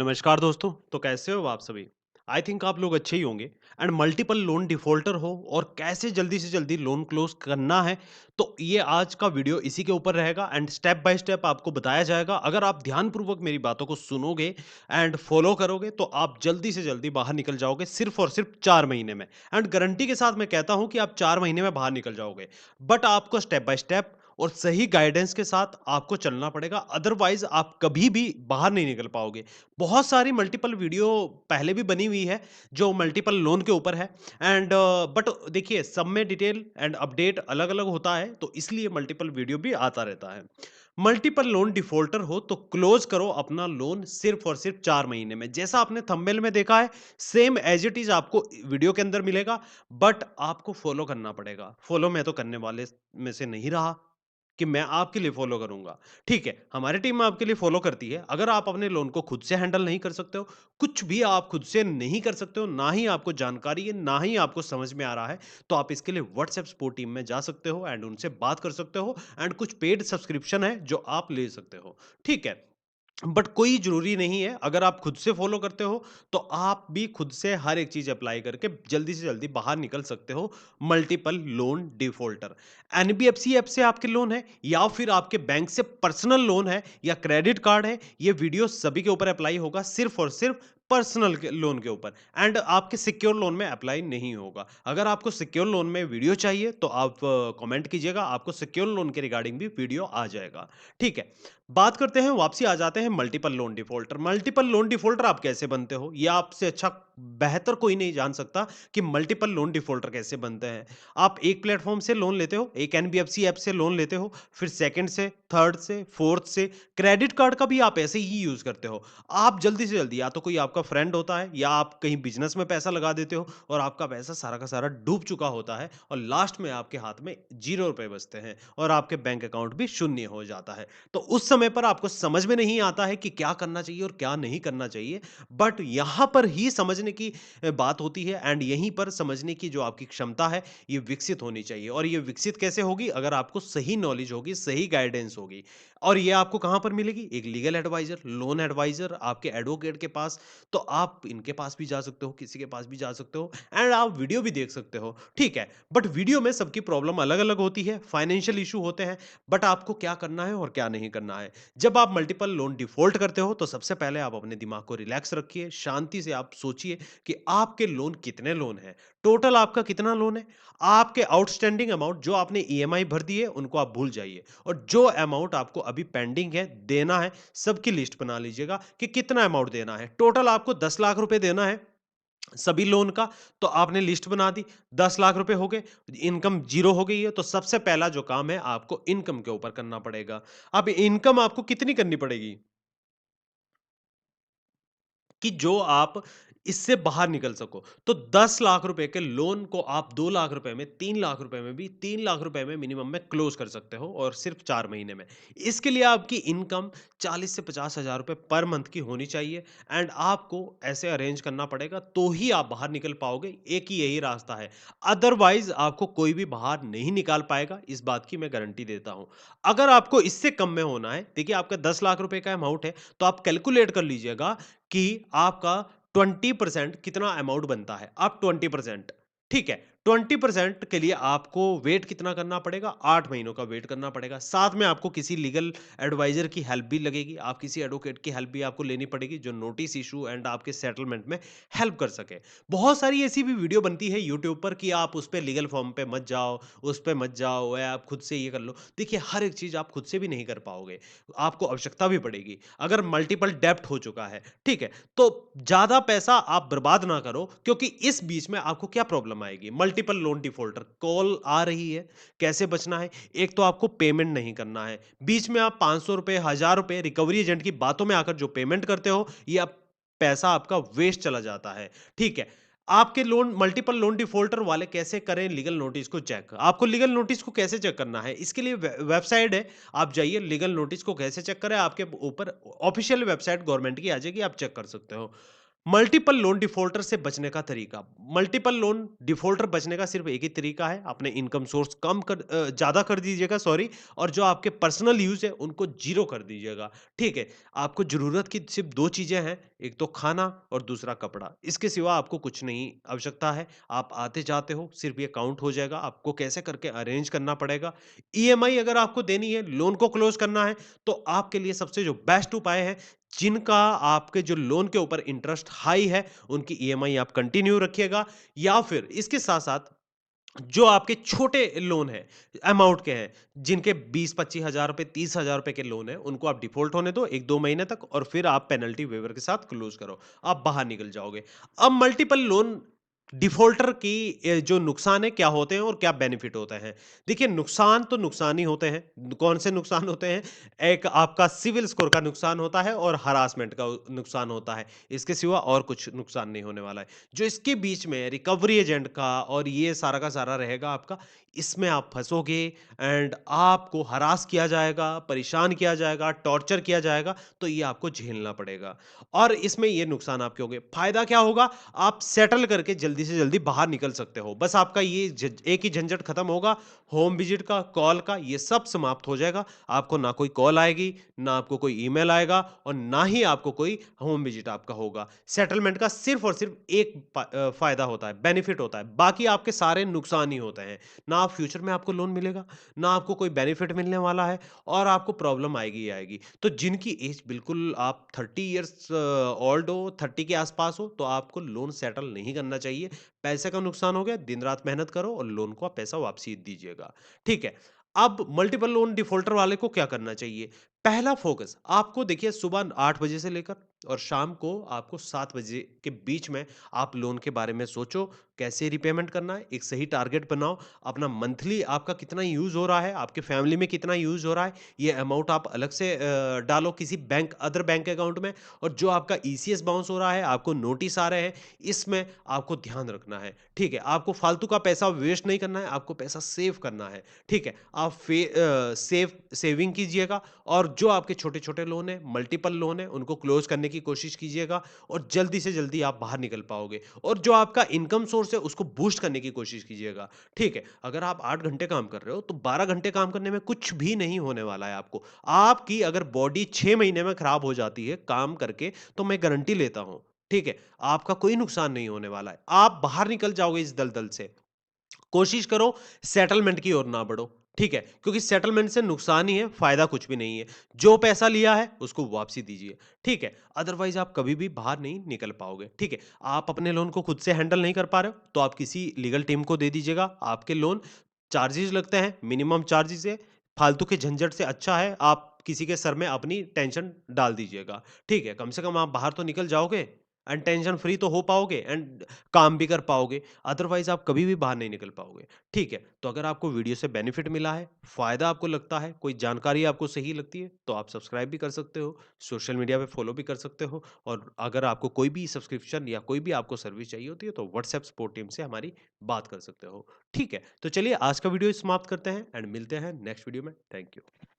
नमस्कार दोस्तों, तो कैसे हो आप सभी? आई थिंक आप लोग अच्छे ही होंगे एंड मल्टीपल लोन डिफ़ॉल्टर हो और कैसे जल्दी से जल्दी लोन क्लोज़ करना है, तो ये आज का वीडियो इसी के ऊपर रहेगा एंड स्टेप बाय स्टेप आपको बताया जाएगा। अगर आप ध्यानपूर्वक मेरी बातों को सुनोगे एंड फ़ॉलो करोगे, तो आप जल्दी से जल्दी बाहर निकल जाओगे सिर्फ़ और सिर्फ़ 4 महीने में एंड गारंटी के साथ मैं कहता हूँ कि आप 4 महीने में बाहर निकल जाओगे। बट आपको स्टेप बाय स्टेप और सही गाइडेंस के साथ आपको चलना पड़ेगा, अदरवाइज़ आप कभी भी बाहर नहीं निकल पाओगे। बहुत सारी मल्टीपल वीडियो पहले भी बनी हुई है जो मल्टीपल लोन के ऊपर है एंड बट देखिए सब में डिटेल एंड अपडेट अलग-अलग होता है, तो इसलिए मल्टीपल वीडियो भी आता रहता है। मल्टीपल लोन डिफ़ॉल्टर हो तो क्लोज़ करो अपना लोन सिर्फ़ और सिर्फ़ 4 महीने में। जैसा आपने थंबनेल में देखा है, सेम एज़ इट इज़ आपको वीडियो के अंदर मिलेगा, बट आपको फ़ॉलो करना पड़ेगा। फ़ॉलो मैं तो करने वाले में से नहीं रहा कि मैं आपके लिए फ़ॉलो करूँगा। ठीक है, हमारी टीम आपके लिए फ़ॉलो करती है। अगर आप अपने लोन को खुद से हैंडल नहीं कर सकते हो, कुछ भी आप खुद से नहीं कर सकते हो, ना ही आपको जानकारी है, ना ही आपको समझ में आ रहा है, तो आप इसके लिए व्हाट्सएप सपोर्ट टीम में जा सकते हो एंड उनसे बात कर सकते हो एंड कुछ पेड सब्सक्रिप्शन है जो आप ले सकते हो। ठीक है? बट कोई ज़रूरी नहीं है, अगर आप खुद से फ़ॉलो करते हो, तो आप भी खुद से हर एक चीज़ अप्लाई करके जल्दी से जल्दी बाहर निकल सकते हो multiple loan defaulter. NBFC app से आपके लोन है या फिर आपके बैंक से पर्सनल लोन है या क्रेडिट कार्ड है, ये वीडियो सभी के ऊपर अप्लाई होगा, सिर्फ़ और सिर्फ़ पर्सनल के लोन के ऊपर एंड आपके सिक्योर लोन में अप्लाई नहीं होगा। अगर आपको सिक्योर लोन में वीडियो चाहिए, तो आप कमेंट कीजिएगा, आपको सिक्योर लोन के रिगार्डिंग भी वीडियो आ जाएगा। ठीक है? बात करते हैं वापसी आ जाते हैं multiple loan defaulter. Multiple loan defaulter आप कैसे बनते हो? ये आपसे अच्छा बेहतर कोई नहीं जान सकता कि मल्टीपल लोन डिफ़ॉल्टर कैसे बनते हैं। आप एक प्लेटफ़ॉर्म से लोन लेते हो, एक एनबीएफसी ऐप से लोन लेते हो, फिर सेकंड से, थर्ड से, फोर्थ से, क्रेडिट कार्ड का भी आप ऐसे ही यूज़ करते हो। आप जल्दी से जल्दी या तो कोई आपका फ्रेंड होता है या आप कहीं बिज़नेस में पैसा लगा देते हो और आपका पैसा सारा का सारा डूब चुका होता है और लास्ट में आपके हाथ में ₹0 बचते हैं और आपके बैंक अकाउंट भी शून्य हो जाता है। तो उस समय पर आपको समझ में नहीं आता है कि क्या करना चाहिए और क्या नहीं करना चाहिए। बट यहाँ पर ही समझने की बात होती है एंड यहीं पर समझने की जो आपकी क्षमता है, ये विकसित होनी चाहिए और ये विकसित कैसे होगी? अगर आपको सही नॉलेज होगी, सही गाइडेंस होगी और ये आपको कहाँ पर मिलेगी? एक लीगल एडवाइज़र, लोन एडवाइज़र, आपके एडवोकेट के पास। तो आप इनके पास भी जा सकते हो, किसी के पास भी जा सकते हो एंड आप वीडियो भी देख सकते हो, ठीक है? बट वीडियो में सबकी प्रॉब्लम अलग-अलग होती है, फाइनेंशियल इश्यू होते हैं, बट आपको क्या करना है और क्या नहीं करना है। जब आप मल्टीपल लोन डिफ़ॉल्ट करते हो, तो सबसे पहले आप अपने दिमाग को रिलैक्स रखिए, शांति से आप सोचिए कि आपके लोन कितने लोन हैं, टोटल आपका कितना लोन है, आपके आउटस्टैंडिंग अमाउंट जो आपने ईएमआई भर दी है, उनको आप भूल जाइए और जो अमाउंट आपको अभी पेंडिंग है, देना है, सबकी लिस्ट बना लीजिएगा कि कितना अमाउंट देना है। टोटल आपको 10 लाख रुपए देना है सभी लोन का, तो आपने लिस्ट बना दी, 10 लाख रुपए हो गए, इनकम ज़ीरो हो गई है, तो सबसे पहला जो काम है आपको इनकम के ऊपर करना पड़ेगा। अब इनकम आपको कितनी करनी पड़ेगी? कि जो आप इससे बाहर निकल सको। तो 10 लाख रुपए के लोन को आप 2 लाख रुपए में, 3 लाख रुपए में भी 3 लाख रुपए में मिनिमम में क्लोज़ कर सकते हो और सिर्फ़ 4 महीने में। इसके लिए आपकी इनकम 40 से 50 हज़ार रुपए पर मंथ की होनी चाहिए एंड आपको ऐसे अरेंज करना पड़ेगा तो ही आप बाहर निकल पाओगे। एक ही यही रास्ता है। अदरवाइज़ आपको कोई भी बाहर नहीं निकाल पाएगा, इस बात की मैं गारंटी देता हूँ। अगर आपको इससे कम में होना है, देखिए आपका 10 लाख रुपए का अमाउंट है, तो आप कैलकुलेट कर लीजिएगा कि आपका 20% कितना अमाउंट बनता है। आप 20% ठीक है, 20% के लिए आपको वेट कितना करना पड़ेगा? 8 महीनों का वेट करना पड़ेगा। साथ में आपको किसी लीगल एडवाइज़र की हेल्प भी लगेगी। आप किसी एडवोकेट की हेल्प भी आपको लेनी पड़ेगी जो नोटिस इश्यू एंड आपके सेटलमेंट में हेल्प कर सके। बहुत सारी ऐसी भी वीडियो बनती है यूट्यूब पर कि आप उस पे लीगल फॉर्म पे मत जाओ, उस पे मत जाओ या आप खुद से ये कर लो। देखिए हर एक चीज़ आप खुद से भी नहीं कर पाओगे। आपको आवश्यकता भी पड़ेगी। अगर मल्टीपल डेब्ट हो चुका है, ठीक है? तो ज़्यादा पैसा आप बर्बाद ना करो क्योंकि इस बीच में आपको क्या प्रॉब्लम आएगी? मल्टीपल लोन डिफ़ॉल्टर कॉल आ रही है, कैसे बचना है? एक तो आपको पेमेंट नहीं करना है। बीच में आप ₹500 ₹1000 रिकवरी एजेंट की बातों में आकर जो पेमेंट करते हो, ये आप पैसा आपका वेस्ट चला जाता है, ठीक है? आपके लोन मल्टीपल लोन डिफ़ॉल्टर वाले कैसे करें लीगल नोटिस को चेक? आपको लीगल नोटिस को कैसे चेक करना है? इसके लिए वेबसाइट है, आप जाइए लीगल नोटिस को कैसे चेक करें, आपके ऊपर ऑफ़िशियल वेबसाइट गवर्नमेंट की आ जाएगी, आप चेक कर सकते हो। मल्टीपल लोन डिफ़ॉल्टर से बचने का तरीका। मल्टीपल लोन डिफ़ॉल्टर बचने का सिर्फ़ एक ही तरीका है, अपने इनकम सोर्स ज़्यादा कर दीजिएगा सॉरी और जो आपके पर्सनल यूज़ है, उनको ज़ीरो कर दीजिएगा, ठीक है? आपको ज़रूरत की सिर्फ़ 2 चीज़ें हैं, एक तो खाना और दूसरा कपड़ा। इसके सिवा आपको कुछ नहीं आवश्यकता है। आप आते-जाते हो, सिर्फ़ ये काउंट हो जाएगा, आपको कैसे करके अरेंज करना पड़ेगा। ईएमआई अगर आपको देनी है, लोन को क्लोज़ करना है, तो आपके लिए सबसे जो बेस्ट उपाय है जिनका आपके जो लोन के ऊपर इंटरेस्ट हाई है, उनकी ईएमआई आप कंटिन्यू रखिएगा या फिर इसके साथ-साथ जो आपके छोटे लोन हैं, अमाउंट के हैं, जिनके 20-25 हज़ार रुपए, 30 हज़ार रुपए के लोन हैं, उनको आप डिफ़ॉल्ट होने दो 1-2 महीने तक और फिर आप पेनल्टी वेवर के साथ क्लोज़ करो। आप बाहर निकल जाओगे। अब मल्टीपल लोन डिफ़ॉल्टर की जो नुकसान है, क्या होते हैं और क्या बेनिफिट होते हैं? देखिए, नुकसान तो नुकसान ही होते हैं। कौन से नुकसान होते हैं? एक आपका सिविल स्कोर का नुकसान होता है और हरासमेंट का नुकसान होता है। इसके सिवा और कुछ नुकसान नहीं होने वाला है। जो इसके बीच में रिकवरी एजेंट का और ये सारा का सारा रहेगा आपका, इसमें आप फँसोगे एंड आपको हरास किया जाएगा, परेशान किया जाएगा, टॉर्चर किया जाएगा, तो ये आपको झेलना पड़ेगा। और इसमें ये नुकसान आपके होंगे। फ़ायदा क्या होगा? आप सेटल करके जल्दी से जल्दी बाहर निकल सकते हो। बस आपका ये एक ही झंझट खत्म होगा, होम विज़िट का, कॉल का, ये सब समाप्त हो जाएगा। आपको ना कोई कॉल आएगी, ना आपको कोई ईमेल आएगा और ना ही आपको कोई होम विज़िट आपका होगा। सेटलमेंट का सिर्फ़ और सिर्फ़ एक फ़ायदा होता है, बेनिफिट होता है, बाकी आपके सारे नुकसान ही होते हैं। ना आप फ्यूचर में आपको लोन मिलेगा, ना आपको कोई बेनिफिट मिलने वाला है और आपको प्रॉब्लम आएगी ही आएगी। तो जिनकी एज बिल्कुल आप 30 इयर्स ओल्ड हो, 30 के आस-पास हो, तो आपको लोन सेटल नहीं करना चाहिए। पैसे का नुकसान हो गया, दिन-रात मेहनत करो और लोन का पैसा वापसी दीजिएगा, ठीक है? अब मल्टीपल लोन डिफ़ॉल्टर वाले को क्या करना चाहिए? पहला फ़ोकस आपको देखिए सुबह 8 बजे से लेकर और शाम को आपको 7 बजे के बीच में आप लोन के बारे में सोचो, कैसे रिपेमेंट करना है, एक सही टारगेट बनाओ, अपना मंथली आपका कितना यूज़ हो रहा है, आपके फैमिली में कितना यूज़ हो रहा है, ये अमाउंट आप अलग से डालो किसी अदर बैंक अकाउंट में और जो आपका ईसीएस बाउंस हो रहा है, आपको नोटिस आ रहे हैं, इसमें आपको ध्यान रखना है, ठीक है? आपको फालतू का पैसा वेस्ट नहीं करना है, आपको पैसा सेव करना है, ठीक है? आप सेविंग कीजिएगा और जो आपके छोटे-छोटे लोन हैं, मल्टीपल लोन हैं, उनको क्लोज़ करने की कोशिश कीजिएगा और जल्दी से जल्दी आप बाहर निकल पाओगे और जो आपका इनकम सोर्स है, उसको बूस्ट करने की कोशिश कीजिएगा, ठीक है? अगर आप 8 घंटे काम कर रहे हो, तो 12 घंटे काम करने में कुछ भी नहीं होने वाला है आपको। आपकी अगर बॉडी 6 महीने में खराब हो जाती है काम करके, तो मैं गारंटी लेता हूँ, ठीक है? आपका कोई नुकसान नहीं होने वाला है। आप बाहर निकल जाओगे इस दलदल से। कोशिश करो सेटलमेंट की ओर ना बढ़ो, ठीक है? क्योंकि सेटलमेंट से नुकसान ही है, फ़ायदा कुछ भी नहीं है। जो पैसा लिया है, उसको वापसी दीजिए, ठीक है? अदरवाइज़ आप कभी भी बाहर नहीं निकल पाओगे, ठीक है? आप अपने लोन को खुद से हैंडल नहीं कर पा रहे हो, तो आप किसी लीगल टीम को दे दीजिएगा। आपके लोन चार्जेज़ लगते हैं, मिनिमम चार्जेज़ है, फालतू के झंझट से अच्छा है आप किसी के सर में अपनी टेंशन डाल दीजिएगा, ठीक है? कम से कम आप बाहर तो निकल जाओगे एंड टेंशन फ्री तो हो पाओगे एंड काम भी कर पाओगे। अदरवाइज़ आप कभी भी बाहर नहीं निकल पाओगे, ठीक है? तो अगर आपको वीडियो से बेनिफिट मिला है, फ़ायदा आपको लगता है, कोई जानकारी आपको सही लगती है, तो आप सब्सक्राइब भी कर सकते हो, सोशल मीडिया पे फ़ॉलो भी कर सकते हो और अगर आपको कोई भी सब्सक्रिप्शन या कोई भी आपको सर्विस चाहिए होती है, तो व्हाट्सएप सपोर्ट टीम से हमारी बात कर सकते हो, ठीक है? तो चलिए आज का वीडियो समाप्त करते हैं एंड मिलते हैं नेक्स्ट वीडियो में। Thank you.